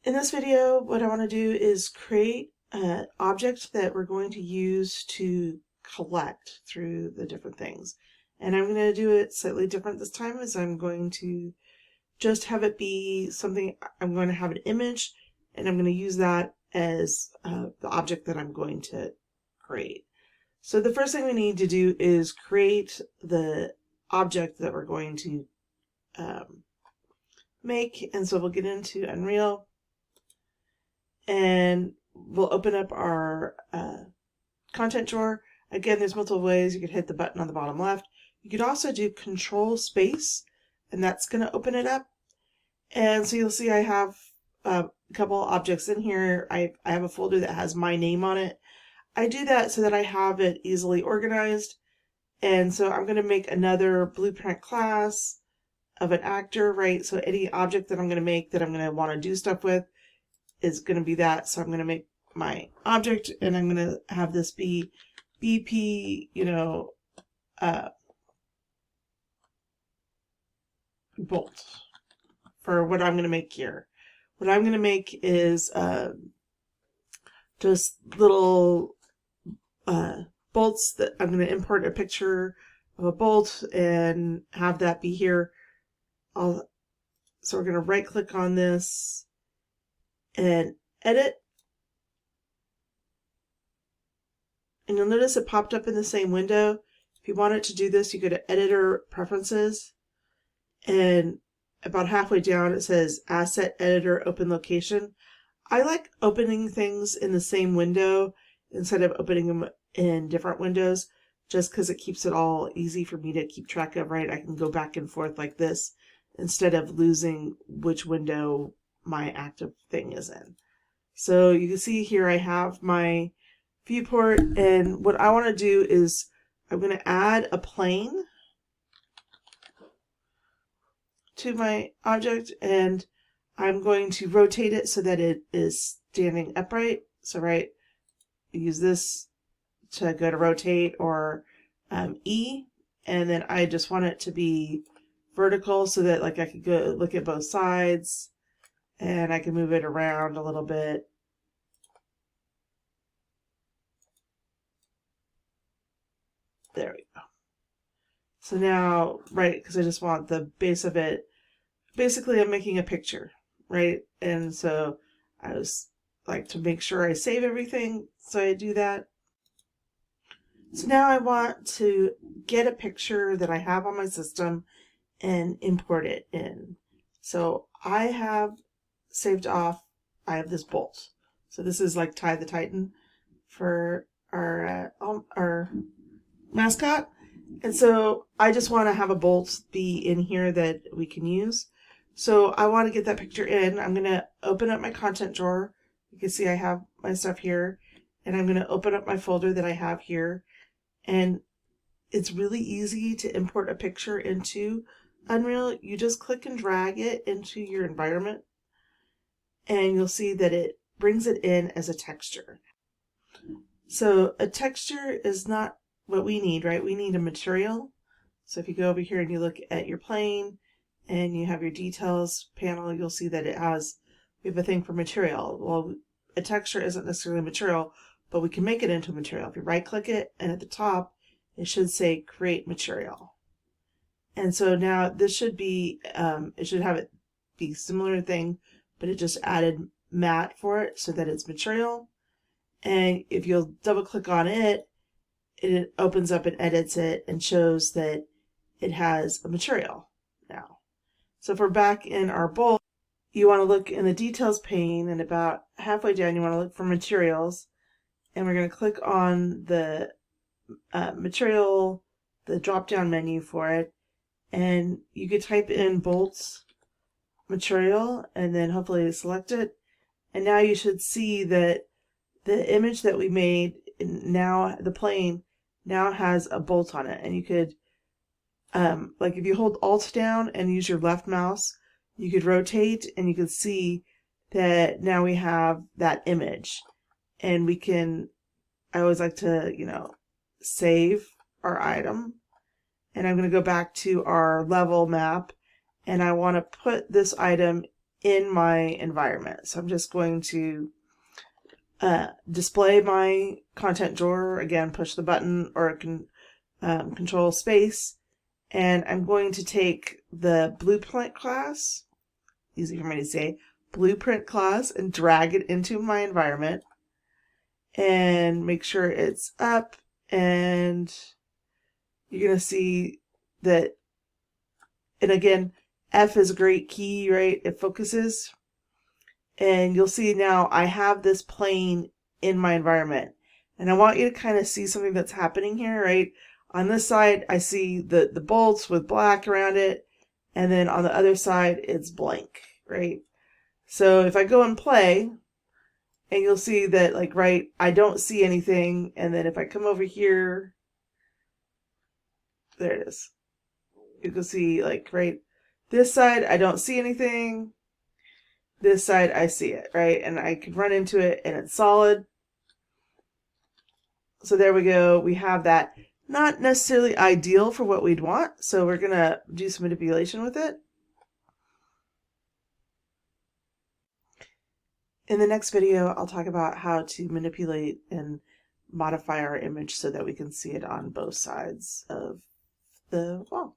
In this video, what I want to do is create an object that we're going to use to collect through the different things. And I'm going to do it slightly different this time, as I'm going to just have it be something. I'm going to have an image, and I'm going to use that as the object that I'm going to create. So the first thing we need to do is create the object that we're going to make. And so we'll get into Unreal, and we'll open up our content drawer. Again, there's multiple ways. You could hit the button on the bottom left. You could also do Control Space, and that's going to open it up. And so you'll see I have a couple objects in here. I have a folder that has my name on it. I do that so that I have it easily organized. And so I'm going to make another blueprint class of an actor, right? So any object that I'm going to make that I'm going to want to do stuff with is going to be that. So I'm going to make my object, and I'm going to have this be BP, bolt for what I'm going to make here. What I'm going to make is just little bolts that I'm going to import a picture of a bolt and have that be here. So we're going to right click on this and edit. And you'll notice it popped up in the same window. If you wanted to do this, you go to Editor Preferences, and about halfway down it says Asset Editor Open Location. I like opening things in the same window instead of opening them in different windows, just because it keeps it all easy for me to keep track of, right? I can go back and forth like this instead of losing which window my active thing is in. So you can see here I have my viewport, and what I want to do is I'm going to add a plane to my object, and I'm going to rotate it so that it is standing upright. So right, use this to go to rotate, or E, and then I just want it to be vertical so that like I could go look at both sides, and I can move it around a little bit. There we go. So now, right, because I just want the base of it, basically I'm making a picture, right? And so I was like to make sure I save everything, so I do that. So now I want to get a picture that I have on my system and import it in. So I have saved off, I have this bolt. So this is like Ty the Titan for our mascot. And so I just want to have a bolt be in here that we can use. So I want to get that picture in. I'm going to open up my content drawer. You can see I have my stuff here, and I'm going to open up my folder that I have here. And it's really easy to import a picture into Unreal. You just click and drag it into your environment, and you'll see that it brings it in as a texture. So a texture is not what we need, right? We need a material. So if you go over here and you look at your plane and you have your details panel, you'll see that we have a thing for material. Well, a texture isn't necessarily material, but we can make it into material. If you right click it, and at the top it should say create material. And so now this should be, it should have it be similar thing, but it just added matte for it so that it's material. And if you'll double click on it, it opens up and edits it and shows that it has a material now. So if we're back in our bolt, you want to look in the details pane, and about halfway down you want to look for materials, and we're going to click on the material, the drop down menu for it, and you could type in bolts material and then hopefully select it, and now you should see that the image that we made, now the plane now has a bolt on it. And you could like if you hold Alt down and use your left mouse, you could rotate, and you could see that now we have that image. And we can, I always like to save our item, and I'm going to go back to our level map, and I want to put this item in my environment. So I'm just going to display my content drawer. Again, push the button or control space. And I'm going to take the blueprint class, easy for me to say, blueprint class, and drag it into my environment and make sure it's up. And you're going to see that, and again, F is a great key, right? It focuses. And you'll see now I have this plane in my environment. And I want you to kind of see something that's happening here, right? On this side, I see the bolts with black around it. And then on the other side, it's blank, right? So if I go and play, and you'll see that, like, right, I don't see anything. And then if I come over here, there it is. You can see, like, right, this side, I don't see anything. This side, I see it, right? And I can run into it, and it's solid. So there we go. We have that. Not necessarily ideal for what we'd want, so we're going to do some manipulation with it. In the next video, I'll talk about how to manipulate and modify our image so that we can see it on both sides of the wall.